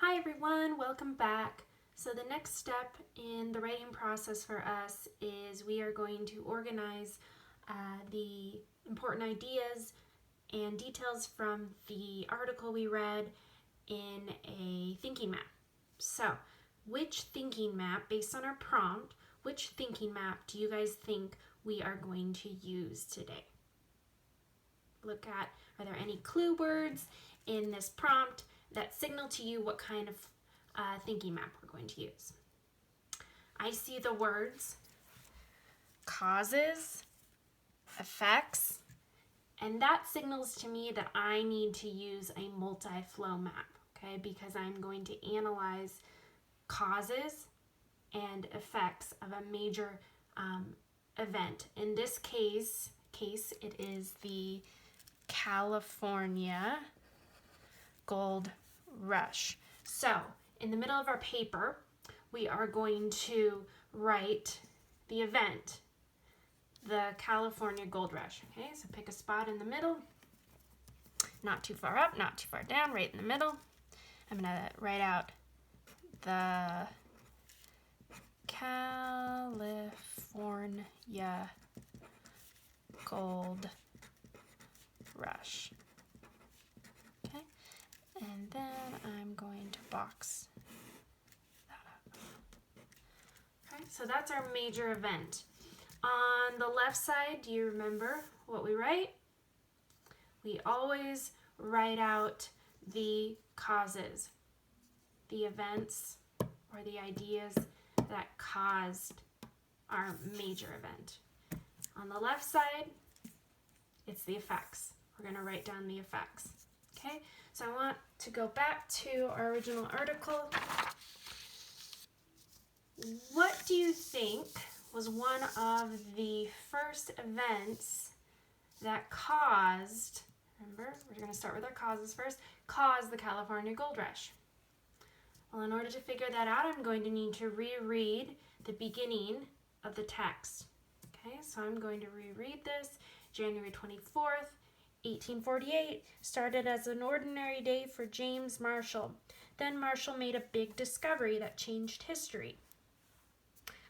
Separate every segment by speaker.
Speaker 1: Hi everyone, welcome back. So the next step in the writing process for us is we are going to organize the important ideas and details from the article we read in a thinking map. So which thinking map, based on our prompt, which thinking map do you guys think we are going to use today? Look at, are there any clue words in this prompt that signal to you what kind of thinking map we're going to use? I see the words causes, effects, and that signals to me that I need to use a multi-flow map, okay? Because I'm going to analyze causes and effects of a major event. In this case, it is the California Gold Rush. So in the middle of our paper, we are going to write the event, the California Gold Rush. Okay, so pick a spot in the middle, not too far up, not too far down, right in the middle. I'm gonna write out the California Gold Rush. Okay, and then I'm going to box that up. Okay, so that's our major event. On the left side, do you remember what we write? We always write out the causes, the events or the ideas that caused our major event. On the left side, it's the effects. We're going to write down the effects. Okay, so I want to go back to our original article. What do you think was one of the first events that caused, remember, we're going to start with our causes first, caused the California Gold Rush? Well, in order to figure that out, I'm going to need to reread the beginning of the text. Okay, so I'm going to reread this. January 24th, 1848 started as an ordinary day for James Marshall. Then Marshall made a big discovery that changed history.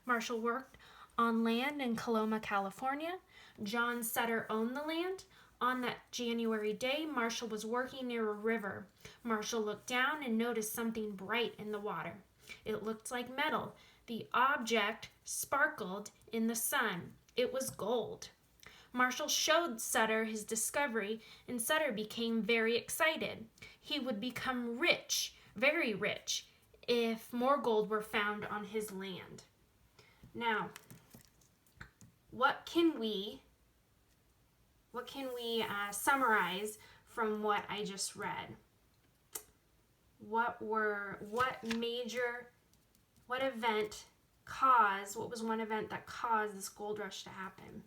Speaker 1: Marshall worked on land in Coloma, California. John Sutter owned the land. On that January day, Marshall was working near a river. Marshall looked down and noticed something bright in the water. It looked like metal. The object sparkled in the sun. It was gold. Marshall showed Sutter his discovery, and Sutter became very excited. He would become rich, very rich, if more gold were found on his land. Now, what can we summarize from what I just read? What was one event that caused this gold rush to happen?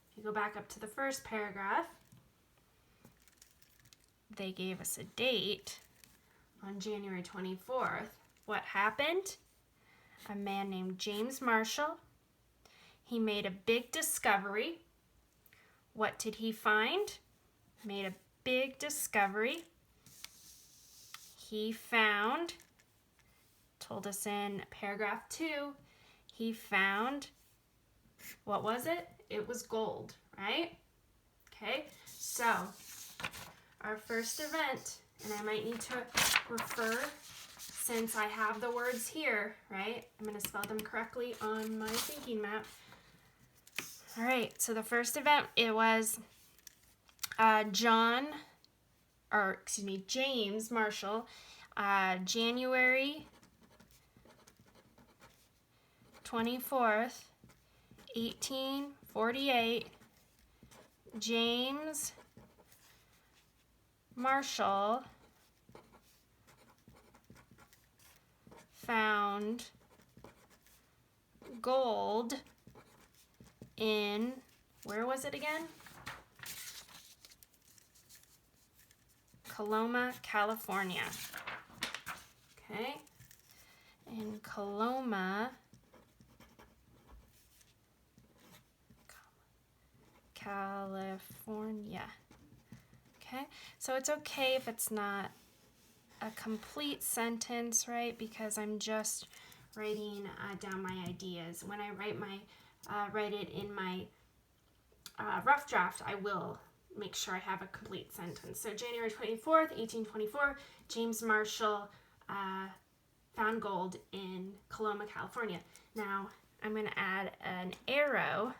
Speaker 1: If you go back up to the first paragraph, they gave us a date on January 24th. What happened? A man named James Marshall. He made a big discovery. What did he find? Made a big discovery. He found, told us in paragraph 2, he found, what was it? It was gold, right? Okay, so our first event, and I might need to refer, since I have the words here, right? I'm going to spell them correctly on my thinking map. All right, so the first event, it was James Marshall, January 24th, 1848, James Marshall found gold in, where was it again? Coloma, California. Okay, in Coloma, California. Okay, so it's okay if it's not a complete sentence, right? Because I'm just writing down my ideas. When I write it in my rough draft, I will make sure I have a complete sentence. So January 24th, 1824, James Marshall found gold in Coloma, California. Now, I'm going to add an arrow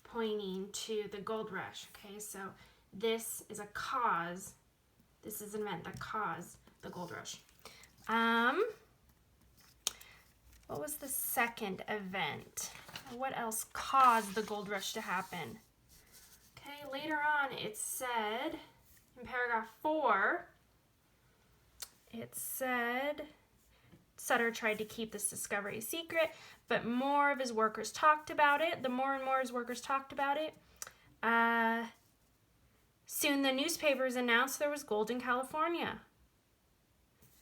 Speaker 1: pointing to the gold rush. Okay, so this is a cause. This is an event that caused the gold rush. What was the second event? What else caused the gold rush to happen? Okay, later on it said, in paragraph 4, it said, Sutter tried to keep this discovery a secret, but more of his workers talked about it. The more and more his workers talked about it, soon the newspapers announced there was gold in California.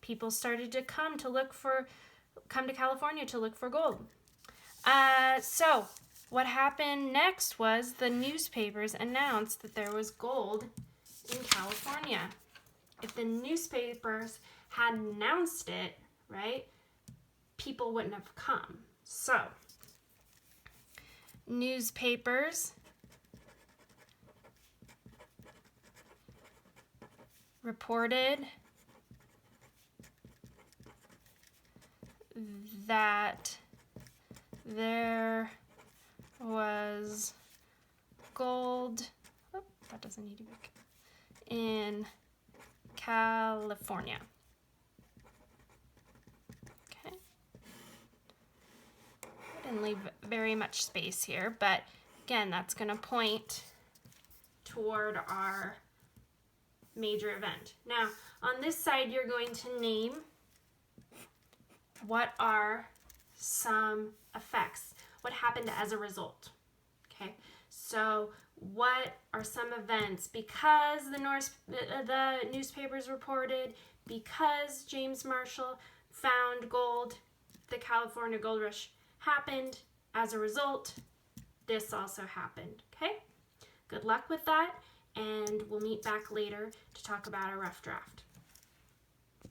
Speaker 1: People started to come to California to look for gold. So what happened next was the newspapers announced that there was gold in California. If the newspapers had announced it, right, people wouldn't have come. So, newspapers reported that there was gold, that doesn't need to be, in California. Okay. I didn't leave very much space here, but again, that's going to point toward our major event. Now, on this side, you're going to name what are some effects, what happened as a result. Okay, so what are some events because the newspapers reported, because James Marshall found gold, the California Gold Rush happened. As a result, this also happened. Okay, good luck with that, and we'll meet back later to talk about a rough draft.